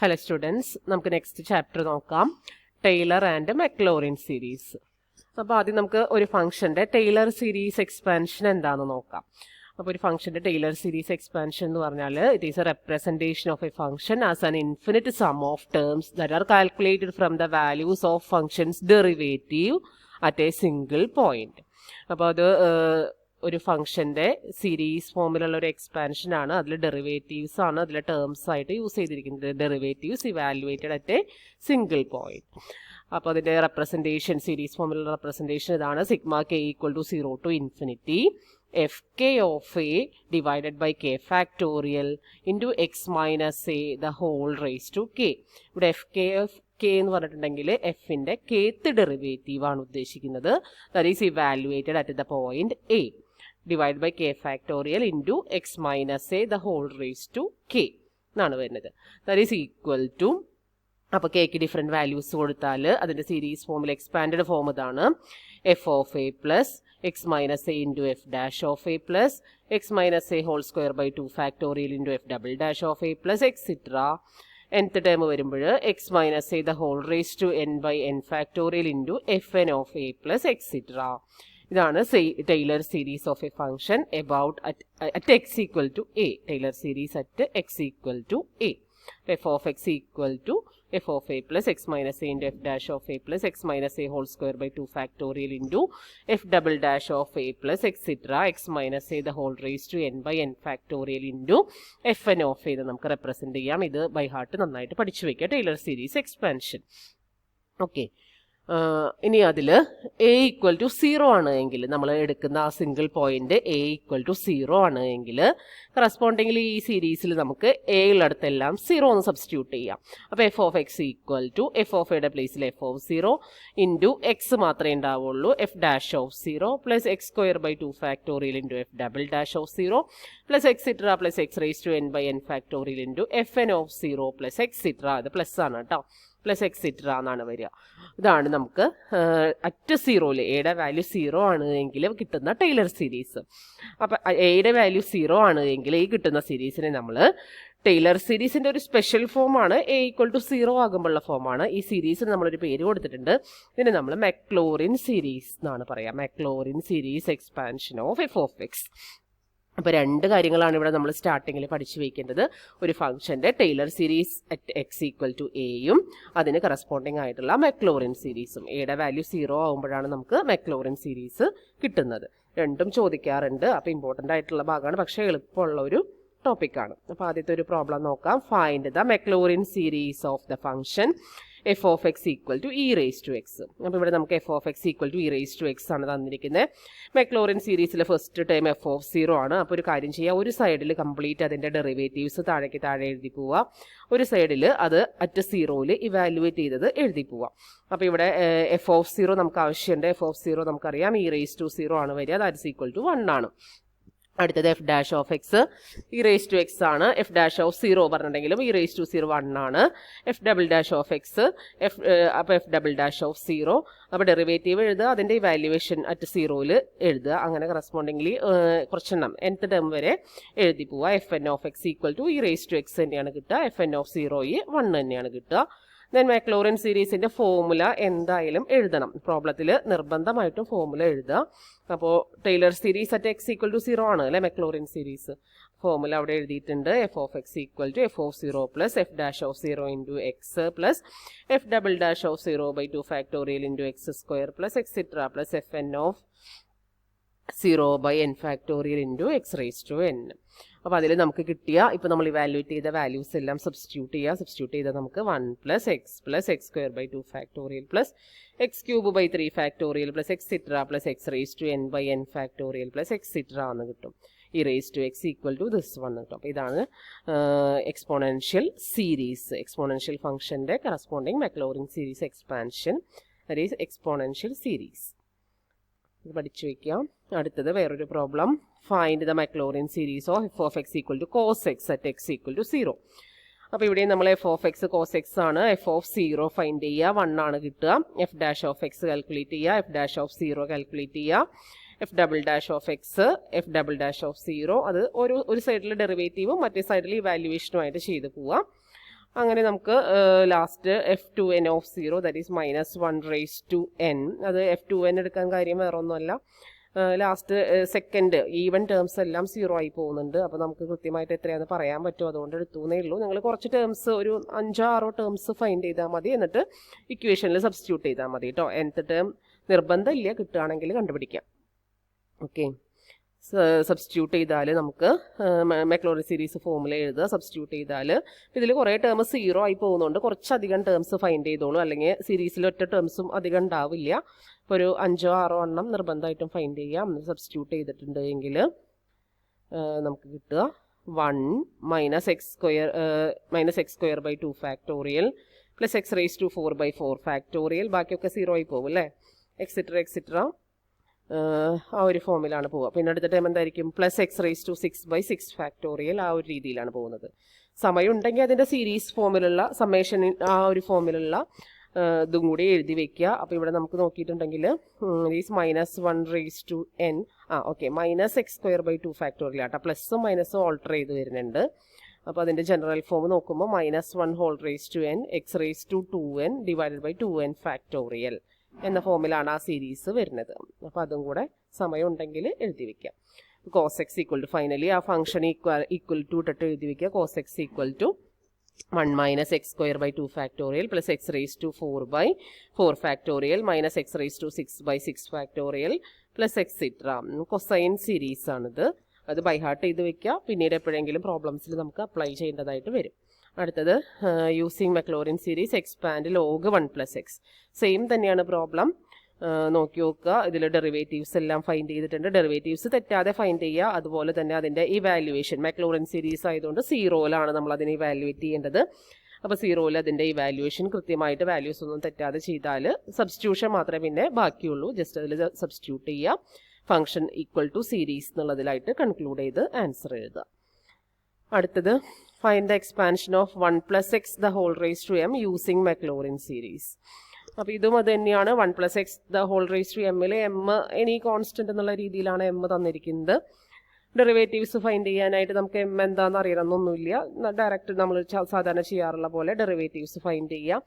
Hello students, നമുക്ക് next chapter നോക്കാം. Taylor and Maclaurin series. അപ്പോൾ ആദ്യം നമുക്ക് ഒരു ഫംഗ്ഷന്റെ ടൈലർ സീരീസ് എക്സ്പാൻഷൻ എന്താണെന്ന് നോക്കാം. അപ്പോൾ ഒരു ഫംഗ്ഷന്റെ ടൈലർ സീരീസ് എക്സ്പാൻഷൻ എന്ന് പറഞ്ഞാൽ it is a representation of a function as an infinite sum of terms that are calculated from the values of functions derivative at a single point. അപ്പോൾ അത് ഒരു ഫംഗ്ഷന്റെ സീരീസ് ഫോമിലുള്ള ഒരു എക്സ്പാൻഷൻ ആണ്. അതിൽ ഡെറിവേറ്റീവ്സ് ആണ് അതിലെ ടേംസ് ആയിട്ട് യൂസ് ചെയ്തിരിക്കുന്നത്. Derivatives evaluated at a single point. അപ്പോൾ അതിന്റെ റെപ്രസെൻറ്റേഷൻ സീരീസ് ഫോമിലുള്ള റെപ്രസെൻറ്റേഷൻ ഇതാണ്. Sigma k equal to 0 to infinity f k of a divided by k factorial into x minus A the whole raise to k. ഇവിടെ f k എന്ന് പറഞ്ഞിട്ടുണ്ടെങ്കിൽ എഫിന്റെ kth derivative ആണ് ഉദ്ദേശിക്കുന്നത്. That is evaluated at the point a divided by k factorial into x minus a the whole raised to k എന്നാണ് വരുന്നത്. That is equal to, അപ്പോൾ കെക്ക് different values കൊടുത്താൽ അതിൻ്റെ സീരീസ് ഫോമിൽ എക്സ്പാൻഡഡ് ഫോം ഇതാണ്. F of A plus X minus A into F dash of A plus X minus A whole square by 2 factorial into F double dash of A plus extra. nth term വരുമ്പോൾ X minus A the whole raise to N by N factorial into F N of A plus extra. ഇതാണ് Taylor series of a function about at X equal to A. Taylor series at X equal to a. F of x equal to f of A plus X minus A into F dash of A plus X minus A whole square by 2 factorial into F double dash of A plus extra x minus A the whole raise to N by N factorial into F N of a നമുക്ക് represent ചെയ്യാം. ഇത് by heart നന്നായിട്ട് പഠിച്ചു വയ്ക്കുക. Taylor series expansion. Okay, ഇനി അതിൽ A equal to 0 ആണ് എങ്കിൽ, നമ്മൾ എടുക്കുന്ന ആ single point a equal to 0 ആണ് എങ്കിൽ കറസ്പോണ്ടിംഗ്ലി ഈ സീരീസിൽ നമുക്ക് എ ഉള്ളിടത്തെല്ലാം 0 എന്ന് സബ്സ്റ്റിറ്റ്യൂട്ട് ചെയ്യാം. അപ്പോൾ f of x equal to f of എയുടെ പ്ലേസിൽ എഫ് ഓഫ് 0 ഇൻറ്റു എക്സ് മാത്രമേ ഉണ്ടാവുള്ളൂ. F dash of 0 plus x square by 2 factorial into F double dash of 0 plus extra plus x raise to N by N factorial into F N of 0 plus extra. അത് plus ആണ് കേട്ടോ, plus extra എന്നാണ് വരിക. ഇതാണ് നമുക്ക് at 0 എയുടെ value 0 ആണ് എങ്കിൽ കിട്ടുന്ന ടൈലർ സീരീസ്. അപ്പം എയുടെ വാല്യൂ 0 ആണ് എങ്കിൽ ഈ കിട്ടുന്ന സീരീസിനെ നമ്മൾ ടൈലർ സീരീസിന്റെ ഒരു സ്പെഷ്യൽ ഫോമാണ്. എ ഈക്വൽ ടു 0 ആകുമ്പോഴുള്ള ഫോമാണ്. ഈ സീരീസിന് നമ്മളൊരു പേര് കൊടുത്തിട്ടുണ്ട്. ഇതിന് നമ്മൾ മക്ലോറിൻ സീരീസ് എന്നാണ് പറയാം. Maclaurin series expansion of f of X. അപ്പോൾ രണ്ട് കാര്യങ്ങളാണ് ഇവിടെ നമ്മൾ സ്റ്റാർട്ടിങ്ങിൽ പഠിച്ചു വയ്ക്കേണ്ടത്. ഒരു ഫംഗ്ഷന്റെ Taylor series at X equal to എയും അതിന് കറസ്പോണ്ടിങ് ആയിട്ടുള്ള മക്ലോറിൻ സീരീസും. എയുടെ വാല്യൂ 0 ആകുമ്പോഴാണ് നമുക്ക് മക്ലോറിൻ സീരീസ് കിട്ടുന്നത്. രണ്ടും ചോദിക്കാറുണ്ട്. അപ്പോൾ ഇമ്പോർട്ടൻ്റ് ആയിട്ടുള്ള ഭാഗമാണ്, പക്ഷേ എളുപ്പമുള്ള ഒരു ടോപ്പിക്കാണ്. അപ്പോൾ ആദ്യത്തെ ഒരു പ്രോബ്ലം നോക്കാം. Find the Maclaurin series of the function f of x equal to e raise to x. അപ്പോൾ ഇവിടെ നമുക്ക് f of x equal to e raise to X ആണ് തന്നിരിക്കുന്നത്. മക്ലോറിൻ സീരീസിലെ ഫസ്റ്റ് ടൈം എഫ് ഓഫ് 0 ആണ്. അപ്പോൾ ഒരു കാര്യം ചെയ്യുക, ഒരു സൈഡിൽ കംപ്ലീറ്റ് അതിൻ്റെ ഡെറിവേറ്റീവ്സ് താഴെ എഴുതി പോവുക, ഒരു സൈഡിൽ അത് അറ്റ് 0 ഇവാലുവേറ്റ് ചെയ്തത് എഴുതി പോവുക. അപ്പോൾ ഇവിടെ എഫ് ഓഫ് 0 നമുക്ക് ആവശ്യമുണ്ട്. എഫ് ഓഫ് 0 നമുക്കറിയാം ഇ റേസ് ടു 0 ആണ് വരിക. ദാറ്റ് ഇസ് ഈക്വൽ ടു 1 ആണ്. അടുത്തത് F dash of X E raise to X ആണ്. എഫ് ഡാഷ് ഓഫ് 0 പറഞ്ഞിട്ടുണ്ടെങ്കിലും ഇ റേസ് ടു 0 1 ആണ്. F double dash of X അപ്പോൾ എഫ് ഡബിൾ ഡാഷ് ഓഫ് 0. അപ്പോൾ ഡെറിവേറ്റീവ് എഴുതുക, അതിൻ്റെ ഇവാലുവേഷൻ അറ്റ് 0 എഴുതുക. അങ്ങനെ കറസ്പോണ്ടിംഗ്ലി കുറച്ചെണ്ണം nth ടേം വരെ എഴുതി പോവുക. F N of x equal to e raise to x തന്നെയാണ് കിട്ടുക. എഫ് എൻ ഓഫ് 0 1 തന്നെയാണ് കിട്ടുക. ദെൻ മക്ലോറിൻ സീരീസിന്റെ ഫോർമുല എന്തായാലും എഴുതണം. പ്രോബ്ലത്തിൽ നിർബന്ധമായിട്ടും ഫോർമുല എഴുതുക. അപ്പോൾ Taylor series at X equal to 0 ആണ് അല്ലേ മക്ലോറിൻ സീരീസ്. ഫോർമുല അവിടെ എഴുതിയിട്ടുണ്ട്. F of x equal to f of 0 plus f dash of 0 into x plus f double dash of 0 by 2 factorial into x square plus extra plus f N of 0 by N factorial into x raise to n. അപ്പോൾ അതിൽ നമുക്ക് കിട്ടിയ, ഇപ്പോൾ നമ്മൾ evaluate ചെയ്ത values എല്ലാം substitute ചെയ്യുക. Substitute ചെയ്താൽ നമുക്ക് 1 plus x square by 2 factorial plus x cube by 3 factorial plus extra plus x raise to N by N factorial plus extra എന്ന് കിട്ടും. E raise to x equal to this 1 കിട്ടും. അപ്പോൾ ഇതാണ് exponential series. Exponential ഫംഗ്ഷന്റെ corresponding Maclaurin series expansion, that is exponential series. ഇത് പഠിച്ചു വയ്ക്കാം. അടുത്തത് വേറൊരു problem. Find the Maclaurin series of f of x equal to cos X at X equal to 0. അപ്പോൾ ഇവിടെ നമ്മൾ f of x cos x ആണ്. എഫ് ഓഫ് 0 ഫൈൻഡ് ചെയ്യുക, 1 ആണ് കിട്ടുക. F dash of x calculate ചെയ്യുക, എഫ് ഡാഷ് ഓഫ് 0 കാൽക്കുലേറ്റ് ചെയ്യുക. F double dash of x f double dash of 0 അത് ഒരു സൈഡിൽ ഡെറിവേറ്റീവും മറ്റേ സൈഡിൽ ഇവാലുവേഷനുമായിട്ട് ചെയ്ത് പോവാം. അങ്ങനെ നമുക്ക് last F2n of 0 that is -1 അത് F2n എടുക്കാൻ കാര്യം വേറെ ഒന്നുമല്ല. ലാസ്റ്റ് സെക്കൻഡ് ഈവൻ ടേംസ് എല്ലാം 0 ആയി പോകുന്നുണ്ട്. അപ്പോൾ നമുക്ക് കൃത്യമായിട്ട് എത്രയാണെന്ന് പറയാൻ പറ്റും, അതുകൊണ്ട് എടുത്തുന്നേ ഉള്ളൂ. നിങ്ങൾ കുറച്ച് ടേംസ് ഒരു 5-6 ടേംസ് ഫൈൻഡ് ചെയ്താൽ മതി, എന്നിട്ട് ഇക്വേഷനിൽ സബ്സ്റ്റിറ്റ്യൂട്ട് ചെയ്താൽ മതി കേട്ടോ. nth ടേം നിർബന്ധമില്ല, കിട്ടുകയാണെങ്കിൽ കണ്ടുപിടിക്കാം. ഓക്കെ, സബ്സ്റ്റിറ്റ്യൂട്ട് ചെയ്താൽ നമുക്ക് മാക്ലോറിൻ സീരീസ് ഫോമുല എഴുതുക. സബ്സ്റ്റിറ്റ്യൂട്ട് ചെയ്താൽ ഇതിൽ കുറേ ടേം 0 ആയി പോകുന്നുണ്ട്, കുറച്ചധികം ടേംസ് ഫൈൻഡ് ചെയ്തോളൂ, അല്ലെങ്കിൽ സീരീസിൽ ഒറ്റ ടേംസും അധികം ഉണ്ടാവില്ല. ഇപ്പോൾ ഒരു 5-6 എണ്ണം നിർബന്ധമായിട്ടും ഫൈൻഡ് ചെയ്യാം. സബ്സ്റ്റിറ്റ്യൂട്ട് ചെയ്തിട്ടുണ്ട് എങ്കിൽ നമുക്ക് കിട്ടുക 1 - x² / 2 factorial plus x⁴/4 factorial. ബാക്കിയൊക്കെ 0 ആയി പോകും അല്ലേ, എക്സെട്ര ആ ഒരു ഫോമിലാണ് പോവുക. പിന്നെ അടുത്ത ടൈം എന്തായിരിക്കും, പ്ലസ് x�6/6 ഫാക്ടോറിയൽ, ആ ഒരു രീതിയിലാണ് പോകുന്നത്. സമയം ഉണ്ടെങ്കിൽ അതിൻ്റെ സീരീസ് ഫോമിലുള്ള സമ്മേഷൻ ആ ഒരു ഫോമിലുള്ള ഇതും കൂടി എഴുതി വെക്കുക. അപ്പോൾ ഇവിടെ നമുക്ക് നോക്കിയിട്ടുണ്ടെങ്കിൽ is -1n okay -x² / 2 factorial ആട്ടോ. പ്ലസും മൈനസും ഓൾട്ടർ ചെയ്ത് വരുന്നുണ്ട്. അപ്പോൾ അതിൻ്റെ ജനറൽ ഫോം നോക്കുമ്പോൾ -1n x⁴2n / 2n ഫാക്ടോറിയൽ എന്ന ഫോമിലാണ് ആ സീരീസ് വരുന്നത്. അപ്പോൾ അതും കൂടെ സമയം ഉണ്ടെങ്കിൽ എഴുതി വെക്കാം. cos x = ഫൈനലി ആ ഫംഗ്ഷൻ ഈക്വൽ ടു ഇട്ടിട്ട് എഴുതി വെക്കുക. cos x = 1 - x² / 2 factorial plus x⁴/4 factorial minus x�6/6 factorial plus extra. Cosine series ആണിത്. അത് ബൈ ഹാർട്ട് ചെയ്ത് വെക്കുക, പിന്നീട് എപ്പോഴെങ്കിലും പ്രോബ്ലംസിൽ നമുക്ക് അപ്ലൈ ചെയ്യേണ്ടതായിട്ട് വരും. അടുത്തത് using Maclaurin series expand log 1 + x. Same തന്നെയാണ് പ്രോബ്ലം. നോക്കി നോക്കുക, ഇതിൽ ഡെറിവേറ്റീവ്സ് എല്ലാം ഫൈൻഡ് ചെയ്തിട്ടുണ്ട്. ഡെറിവേറ്റീവ്സ് തെറ്റാതെ ഫൈൻഡ് ചെയ്യുക. അതുപോലെ തന്നെ അതിൻ്റെ ഇവാലുവേഷൻ മാക്ലോറിൻ സീരീസ് ആയതുകൊണ്ട് 0ലാണ് നമ്മൾ അതിനെ ഇവാലുവേറ്റ് ചെയ്യേണ്ടത്. അപ്പോൾ 0ൽ അതിൻ്റെ ഇവാലുവേഷൻ കൃത്യമായിട്ട് വാല്യൂസ് ഒന്നും തെറ്റാതെ ചെയ്താൽ സബ്സ്റ്റിറ്റ്യൂഷൻ മാത്രമേ പിന്നെ ബാക്കിയുള്ളൂ. ജസ്റ്റ് അതിൽ സബ്സ്റ്റിറ്റ്യൂട്ട് ചെയ്യുക, ഫംഗ്ഷൻ ഈക്വൽ ടു സീരീസ് എന്നുള്ളതിലായിട്ട് കൺക്ലൂഡ് ചെയ്ത് ആൻസർ എഴുതുക. അടുത്തത് find the expansion of 1 + x⁴m using Maclaurin series. അപ്പോൾ ഇതും അത് തന്നെയാണ്. 1 + x⁴m m എനി കോൺസ്റ്റന്റ് എന്നുള്ള രീതിയിലാണ് m തന്നിരിക്കുന്നത്. ഡെറിവേറ്റീവ്സ് ഫൈൻഡ് ചെയ്യാനായിട്ട് നമുക്ക് m എന്താണെന്ന് അറിയണമെന്നൊന്നുമില്ല. ഡയറക്റ്റ് നമ്മൾ സാധാരണ ചെയ്യാറുള്ള പോലെ ഡെറിവേറ്റീവ്സ് ഫൈൻഡ് ചെയ്യാം.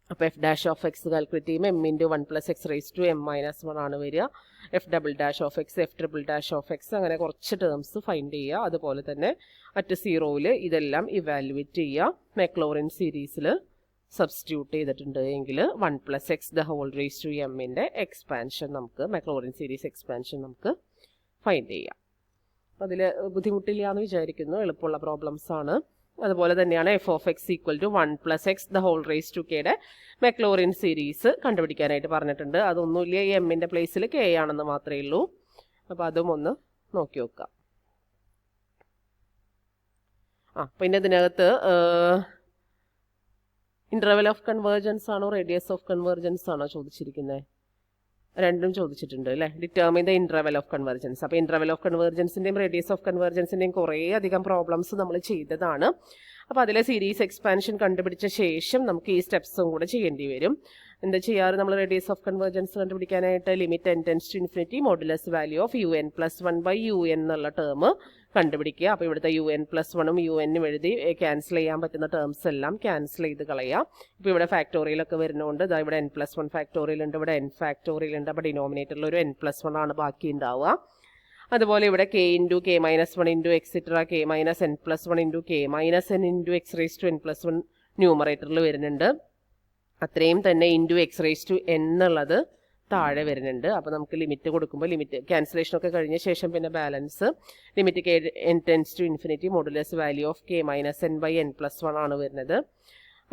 അപ്പോൾ f'(x) കാൽക്കുലേറ്റ് ചെയ്യുമ്പോൾ m × 1 + x⁻m−1 ആണ് വരിക. f'(x) f'(x) അങ്ങനെ കുറച്ച് ടേംസ് ഫൈൻഡ് ചെയ്യുക. അതുപോലെ തന്നെ അറ്റ് 0ൽ ഇതെല്ലാം ഇവാലുവേറ്റ് ചെയ്യുക. മാക്ലോറിൻ സീരീസിൽ സബ്സ്റ്റിറ്റ്യൂട്ട് ചെയ്തിട്ടുണ്ട് എങ്കിൽ 1 + x⁴m എക്സ്പാൻഷൻ നമുക്ക് മാക്ലോറിൻ സീരീസ് എക്സ്പാൻഷൻ നമുക്ക് ഫൈൻഡ് ചെയ്യാം. അതിൽ ബുദ്ധിമുട്ടില്ല എന്ന് വിചാരിക്കുന്നു, എളുപ്പമുള്ള പ്രോബ്ലംസ് ആണ്. അതുപോലെ തന്നെയാണ് f(x) = 1 + x⁴k മാക്ലോറിൻ സീരീസ് കണ്ടുപിടിക്കാനായിട്ട് പറഞ്ഞിട്ടുണ്ട്. അതൊന്നുമില്ല, ഈ എമ്മിൻ്റെ പ്ലേസിൽ k ആണെന്ന് മാത്രമേ ഉള്ളൂ. അപ്പോൾ അതും ഒന്ന് നോക്കി നോക്കാം. പിന്നെ ഇതിനകത്ത് ഇൻ്റർവെൽ ഓഫ് കൺവേർജൻസ് ആണോ റേഡിയസ് ഓഫ് കൺവേർജൻസ് ആണോ ചോദിച്ചിരിക്കുന്നത്? രണ്ടും ചോദിച്ചിട്ടുണ്ട് അല്ലേ. Determine the interval of convergence. അപ്പോൾ ഇൻ്റർവെൽ ഓഫ് കൺവേർജൻസിൻ്റെയും റേഡിയസ് ഓഫ് കൺവേർജൻസിൻ്റെയും കുറേ അധികം പ്രോബ്ലംസ് നമ്മൾ ചെയ്തതാണ്. അപ്പോൾ അതിലെ സീരീസ് എക്സ്പാൻഷൻ കണ്ടുപിടിച്ച ശേഷം നമുക്ക് ഈ സ്റ്റെപ്സും കൂടെ ചെയ്യേണ്ടി വരും. എന്താ ചെയ്യാറ്, നമ്മൾ റേഡിയസ് ഓഫ് കൺവേർജൻസ് കണ്ടുപിടിക്കാനായിട്ട് limit n → ∞ modulus value of un + 1/un എന്നുള്ള ടേം കണ്ടുപിടിക്കുക. അപ്പോൾ ഇവിടുത്തെ un+1ഉം un എഴുതി ക്യാൻസൽ ചെയ്യാൻ പറ്റുന്ന ടേംസ് എല്ലാം ക്യാൻസൽ ചെയ്ത് കളയാം. ഇപ്പോൾ ഇവിടെ ഫാക്ടോറിയലൊക്കെ വരുന്നതുകൊണ്ട് ഇതാ ഇവിടെ n+1 ഫാക്ടോറിയൽ ഉണ്ട്, ഇവിടെ n ഫാക്ടോറിയൽ ഉണ്ട്. അപ്പോൾ ഡിനോമിനേറ്ററിൽ ഒരു n+1 ആണ് ബാക്കി ഉണ്ടാവുക. അതുപോലെ ഇവിടെ k × k−1 × extra k - n+1 × k - n × x⁻n+1 ന്യൂമറേറ്ററിൽ വരുന്നുണ്ട്. അത്രയും തന്നെ x⁻n എന്നുള്ളത് താഴെ വരുന്നുണ്ട്. അപ്പോൾ നമുക്ക് ലിമിറ്റ് കൊടുക്കുമ്പോൾ ലിമിറ്റ് ക്യാൻസലേഷനൊക്കെ കഴിഞ്ഞ ശേഷം പിന്നെ balance limit n → ∞ modulus value of k - n/n+1 ആണ് വരുന്നത്.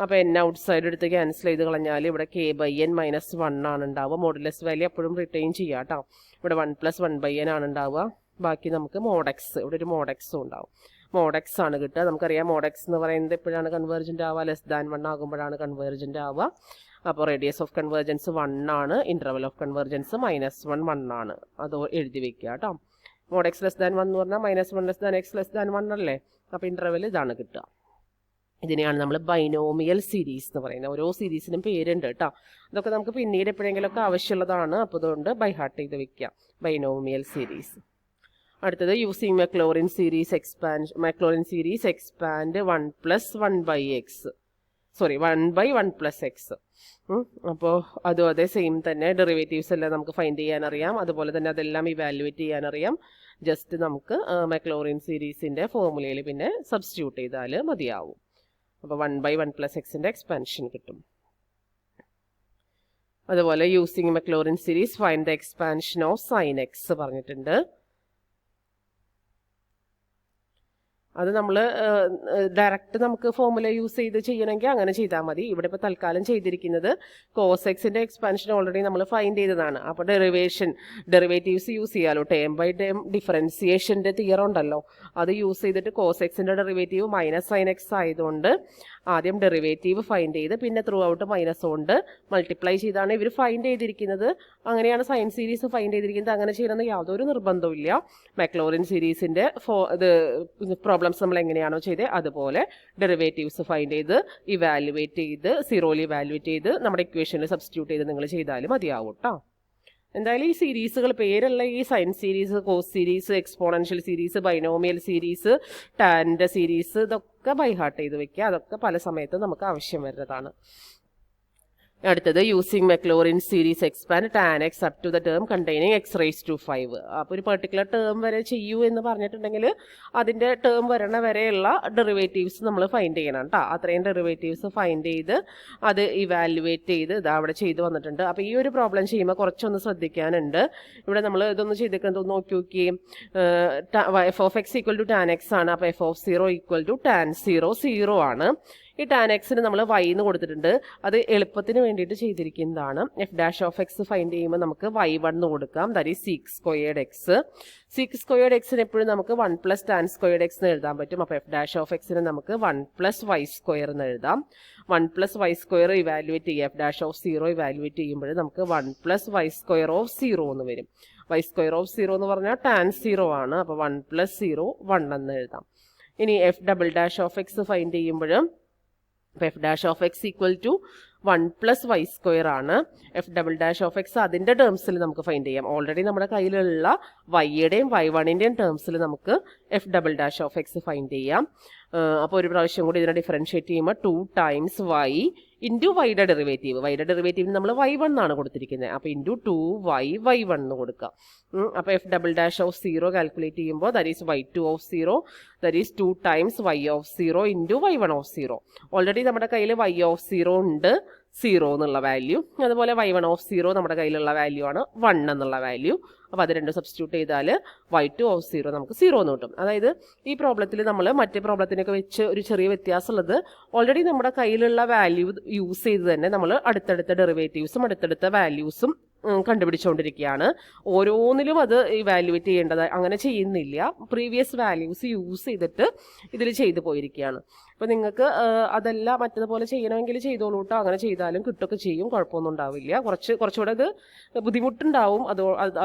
അപ്പോൾ n ഔട്ട് സൈഡ് എടുത്ത് ക്യാൻസൽ ചെയ്ത് കളഞ്ഞാൽ ഇവിടെ k/n-1 ആണ് ഉണ്ടാവുക. മോഡുലസ് വാല്യൂ എപ്പോഴും റിട്ടേൺ ചെയ്യാം കേട്ടോ. ഇവിടെ 1 + 1/n ആണ് ഉണ്ടാവുക. ബാക്കി നമുക്ക് മോഡെക്സ്, ഇവിടെ ഒരു മോഡെക്സും ഉണ്ടാവും. മോഡെക്സ് ആണ് കിട്ടുക. നമുക്കറിയാം മോഡെക്സ് എന്ന് പറയുന്നത് എപ്പോഴാണ് കൺവേർജൻ്റ് ആവുക, <1 ആകുമ്പോഴാണ് കൺവേർജൻ്റ് ആവുക. അപ്പോൾ റേഡിയസ് ഓഫ് കൺവേർജൻസ് 1 ആണ്, ഇൻ്റർവൽ ഓഫ് കൺവേർജൻസ് -1 ആണ്. അത് എഴുതി വെക്കുക കേട്ടോ. മോഡെക്സ് 1 എന്ന് പറഞ്ഞാൽ -1 x 1 അല്ലേ. അപ്പോൾ ഇൻ്റർവൽ ഇതാണ് കിട്ടുക. ഇതിനെയാണ് നമ്മൾ ബൈനോമിയൽ സീരീസ് എന്ന് പറയുന്നത്. ഓരോ സീരീസിനും പേരുണ്ട് കേട്ടോ. അതൊക്കെ നമുക്ക് പിന്നീട് എപ്പോഴെങ്കിലുമൊക്കെ ആവശ്യമുള്ളതാണ്. അപ്പോൾ അതുകൊണ്ട് ബൈ ഹാർട്ട് ചെയ്ത് വെക്കാം ബൈനോമിയൽ സീരീസ്. അടുത്തത് using Maclaurin series expand 1 + 1/x, sorry 1/1 + x. അപ്പോൾ അതും അതേ സെയിം തന്നെ. ഡെറിവേറ്റീവ്സ് എല്ലാം നമുക്ക് ഫൈൻഡ് ചെയ്യാനറിയാം, അതുപോലെ തന്നെ അതെല്ലാം ഇവാലുവേറ്റ് ചെയ്യാനറിയാം. ജസ്റ്റ് നമുക്ക് മെക്ലോറിൻ സീരീസിൻ്റെ ഫോർമുലയിൽ പിന്നെ സബ്സ്റ്റിറ്റ്യൂട്ട് ചെയ്താൽ മതിയാവും. അപ്പോൾ 1/1 + x എക്സ്പാൻഷൻ കിട്ടും. അതുപോലെ using Maclaurin series find the expansion of sin x പറഞ്ഞിട്ടുണ്ട്. അത് നമ്മൾ ഡയറക്റ്റ് നമുക്ക് ഫോർമുല യൂസ് ചെയ്ത് ചെയ്യണമെങ്കിൽ അങ്ങനെ ചെയ്താൽ മതി. ഇവിടെ ഇപ്പോൾ തൽക്കാലം ചെയ്തിരിക്കുന്നത് cos x എക്സ്പാൻഷൻ ഓൾറെഡി നമ്മൾ ഫൈൻഡ് ചെയ്തതാണ്. അപ്പോൾ ഡെറിവേറ്റീവ്സ് യൂസ് ചെയ്യാമല്ലോ. ടേം ബൈ ടേം ഡിഫറൻസിയേഷൻ്റെ തിയറം ഉണ്ടല്ലോ, അത് യൂസ് ചെയ്തിട്ട് cos x derivative -sin x ആയതുകൊണ്ട് ആദ്യം ഡെറിവേറ്റീവ് ഫൈൻഡ് ചെയ്ത് പിന്നെ ത്രൂ ഔട്ട് മൈനസ് കൊണ്ട് മൾട്ടിപ്ലൈ ചെയ്താണ് ഇവർ ഫൈൻഡ് ചെയ്തിരിക്കുന്നത്. അങ്ങനെയാണ് സൈൻ സീരീസ് ഫൈൻഡ് ചെയ്തിരിക്കുന്നത്. അങ്ങനെ ചെയ്യണമെന്ന് യാതൊരു നിർബന്ധവും ഇല്ല. മെക്ലോറിൻ സീരീസിൻ്റെ പ്രോബ്ലംസ് നമ്മൾ എങ്ങനെയാണോ ചെയ്തത് അതുപോലെ ഡെറിവേറ്റീവ്സ് ഫൈൻഡ് ചെയ്ത് ഇവാലുവേറ്റ് ചെയ്ത് സീറോയിൽ ഇവാലുവേറ്റ് ചെയ്ത് നമ്മുടെ ഇക്വേഷനിൽ സബ്സ്റ്റിറ്റ്യൂട്ട് ചെയ്ത് നിങ്ങൾ ചെയ്താൽ മതിയാവും കേട്ടോ. എന്തായാലും ഈ സീരീസുകൾ പേരുള്ള ഈ sine series, cos series, exponential series, binomial series, ടാൻ്റെ സീരീസ്, ഇതൊക്കെ ബൈ ഹാർട്ട് ചെയ്ത് വെക്കുക. അതൊക്കെ പല സമയത്തും നമുക്ക് ആവശ്യം വരുന്നതാണ്. അടുത്തത് using Maclaurin series expand tan x up to the term containing x⁵5. അപ്പോൾ ഒരു പെർട്ടിക്കുലർ ടേം വരെ ചെയ്യൂ എന്ന് പറഞ്ഞിട്ടുണ്ടെങ്കിൽ അതിൻ്റെ ടേം വരണ വരെയുള്ള ഡെറിവേറ്റീവ്സ് നമ്മൾ ഫൈൻഡ് ചെയ്യണം കേട്ടോ. അത്രയും ഡെറിവേറ്റീവ്സ് ഫൈൻഡ് ചെയ്ത് അത് ഇവാലുവേറ്റ് ചെയ്ത് ഇതാ അവിടെ ചെയ്ത് വന്നിട്ടുണ്ട്. അപ്പോൾ ഈ ഒരു പ്രോബ്ലം ചെയ്യുമ്പോൾ കുറച്ചൊന്ന് ശ്രദ്ധിക്കാനുണ്ട്. ഇവിടെ നമ്മൾ ഇതൊന്ന് ചെയ്തിരിക്കുന്നത് നോക്കി നോക്കിയും f(x) = tan x ആണ്. അപ്പോൾ f(0) = tan 0 0 ആണ്. ഈ tan x നമ്മൾ y എന്ന് കൊടുത്തിട്ടുണ്ട്. അത് എളുപ്പത്തിന് വേണ്ടിയിട്ട് ചെയ്തിരിക്കുന്നതാണ്. f' ഫൈൻഡ് ചെയ്യുമ്പോൾ നമുക്ക് y1 എന്ന് കൊടുക്കാം. That is sec² x. sec² x എപ്പോഴും നമുക്ക് 1 + tan² x എന്ന് എഴുതാൻ പറ്റും. അപ്പോൾ f' നമുക്ക് 1 + y² എന്ന് എഴുതാം. 1 + y² ഇവാലുവേറ്റ് ചെയ്യുക. f' ഇവാലുവേറ്റ് ചെയ്യുമ്പോൾ നമുക്ക് 1 + y² എന്ന് വരും. y² എന്ന് പറഞ്ഞാൽ tan 0 ആണ്. അപ്പോൾ 1 + 0 1 എന്ന് എഴുതാം. ഇനി f" ഫൈൻഡ് ചെയ്യുമ്പോഴും f' = 1 + y² ആണ്. f" അതിൻ്റെ ടേംസിൽ നമുക്ക് ഫൈൻഡ് ചെയ്യാം. ഓൾറെഡി നമ്മുടെ കയ്യിലുള്ള y-യുടെയും y1-ൻ്റെയും ടേംസിൽ നമുക്ക് f" ഫൈൻഡ് ചെയ്യാം. അപ്പോൾ ഒരു പ്രാവശ്യം കൂടി ഇതിനെ ഡിഫറൻഷ്യേറ്റ് ചെയ്യുമ്പോൾ 2 times y ഇൻറ്റു വൈയുടെ ഡെറിവേറ്റീവിന് നമ്മൾ y1 എന്നാണ് കൊടുത്തിരിക്കുന്നത്. അപ്പോൾ ഇൻറ്റു 2y y1 എന്ന് കൊടുക്കുക. അപ്പോൾ f" കാൽക്കുലേറ്റ് ചെയ്യുമ്പോൾ that is y2 that is 2 times y into y1. Already നമ്മുടെ കയ്യിൽ y ഉണ്ട് 0 എന്നുള്ള വാല്യൂ, അതുപോലെ y1 നമ്മുടെ കയ്യിലുള്ള വാല്യൂ ആണ് 1 എന്നുള്ള വാല്യൂ. അപ്പോൾ അത് രണ്ടും സബ്സ്റ്റിറ്റ്യൂട്ട് ചെയ്താൽ y2 നമുക്ക് 0 എന്ന് കിട്ടും. അതായത് ഈ പ്രോബ്ലത്തിൽ നമ്മൾ മറ്റേ പ്രോബ്ലത്തിനൊക്കെ വെച്ച് ഒരു ചെറിയ വ്യത്യാസമുള്ളത് ഓൾറെഡി നമ്മുടെ കയ്യിലുള്ള വാല്യൂ യൂസ് ചെയ്ത് തന്നെ നമ്മൾ അടുത്തടുത്ത ഡെറിവേറ്റീവ്സും അടുത്തടുത്ത വാല്യൂസും കണ്ടുപിടിച്ചുകൊണ്ടിരിക്കുകയാണ്. ഓരോന്നിലും അത് ഇവാലുവേറ്റ് ചെയ്യേണ്ടത് അങ്ങനെ ചെയ്യുന്നില്ല. പ്രീവിയസ് വാല്യൂസ് യൂസ് ചെയ്തിട്ട് ഇതിൽ ചെയ്തു പോയിരിക്കുകയാണ്. അപ്പോൾ നിങ്ങൾക്ക് അതല്ല മറ്റതുപോലെ ചെയ്യണമെങ്കിൽ ചെയ്തോളൂ കേട്ടോ. അങ്ങനെ ചെയ്താലും കിട്ടുകയൊക്കെ ചെയ്യും, കുഴപ്പമൊന്നും ഉണ്ടാവില്ല. കുറച്ചുകൂടെ അത് ബുദ്ധിമുട്ടുണ്ടാവും.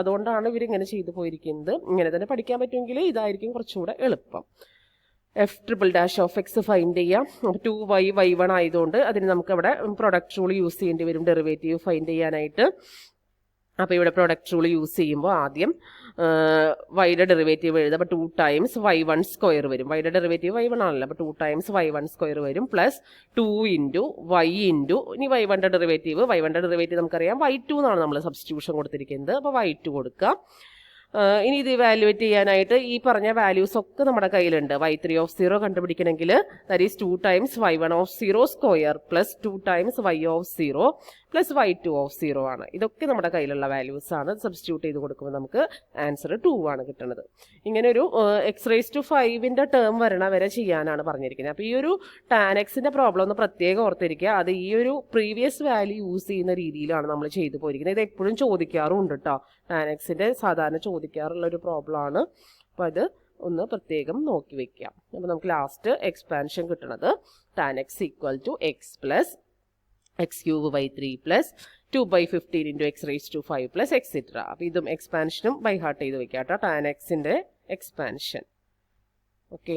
അതുകൊണ്ടാണ് ഇവരിങ്ങനെ ചെയ്തു പോയിരിക്കുന്നത്. ഇങ്ങനെ തന്നെ പഠിക്കാൻ പറ്റുമെങ്കിൽ ഇതായിരിക്കും കുറച്ചുകൂടെ എളുപ്പം. f'' ഫൈൻഡ് ചെയ്യാം. 2y y1 ആയതുകൊണ്ട് അതിന് നമുക്കവിടെ പ്രൊഡക്റ്റ് റൂൾ യൂസ് ചെയ്യേണ്ടി വരും ഡെറിവേറ്റീവ് ഫൈൻഡ് ചെയ്യാനായിട്ട്. അപ്പോൾ ഇവിടെ പ്രൊഡക്റ്റ് റൂൾ യൂസ് ചെയ്യുമ്പോൾ ആദ്യം വൈയുടെ ഡെറിവേറ്റീവ് എഴുതുക. അപ്പോൾ 2 times y1² വരും. വൈയുടെ ഡെറിവേറ്റീവ് y1 ആണല്ലോ. അപ്പോൾ 2 times y1² വരും പ്ലസ് 2 ഇൻറ്റു y ഇൻറ്റു ഇനി y1ൻ്റെ ഡെറിവേറ്റീവ് നമുക്കറിയാം y2 എന്നാണ് നമ്മൾ സബ്സ്റ്റിറ്റ്യൂഷൻ കൊടുത്തിരിക്കുന്നത്. അപ്പോൾ y2 കൊടുക്കുക. ഇനി ഇത് ഇവാലുവേറ്റ് ചെയ്യാനായിട്ട് ഈ പറഞ്ഞ വാല്യൂസ് ഒക്കെ നമ്മുടെ കയ്യിലുണ്ട്. y3 കണ്ടുപിടിക്കണമെങ്കിൽ that is 2 times y1² plus 2 times y പ്ലസ് y2 ആണ്. ഇതൊക്കെ നമ്മുടെ കയ്യിലുള്ള വാല്യൂസ് ആണ്. സബ്സ്റ്റിറ്റ്യൂട്ട് ചെയ്ത് കൊടുക്കുമ്പോൾ നമുക്ക് ആൻസർ 2 ആണ് കിട്ടുന്നത്. ഇങ്ങനെ ഒരു x⁵5ൻ്റെ ടേം വരണ വരെ ചെയ്യാനാണ് പറഞ്ഞിരിക്കുന്നത്. അപ്പോൾ ഈ ഒരു tan x പ്രോബ്ലം ഒന്ന് പ്രത്യേകം ഓർത്തിരിക്കുക. അത് ഈ ഒരു പ്രീവിയസ് വാല്യൂ യൂസ് ചെയ്യുന്ന രീതിയിലാണ് നമ്മൾ ചെയ്തു പോയിരിക്കുന്നത്. ഇത് എപ്പോഴും ചോദിക്കാറുണ്ട് കേട്ടോ. tan x സാധാരണ ചോദിക്കാറുള്ള ഒരു പ്രോബ്ലം ആണ്. അപ്പോൾ അത് ഒന്ന് പ്രത്യേകം നോക്കി വെക്കാം. അപ്പോൾ നമുക്ക് ലാസ്റ്റ് എക്സ്പാൻഷൻ കിട്ടുന്നത് tan x = x plus x³ 3 plus 2/15 into x⁵5 plus etcetera. അപ്പോൾ ഇതും എക്സ്പാൻഷനും ബൈ ഹാർട്ട് ചെയ്ത് വെക്കാം കേട്ടോ. tan x expansion. ഓക്കെ.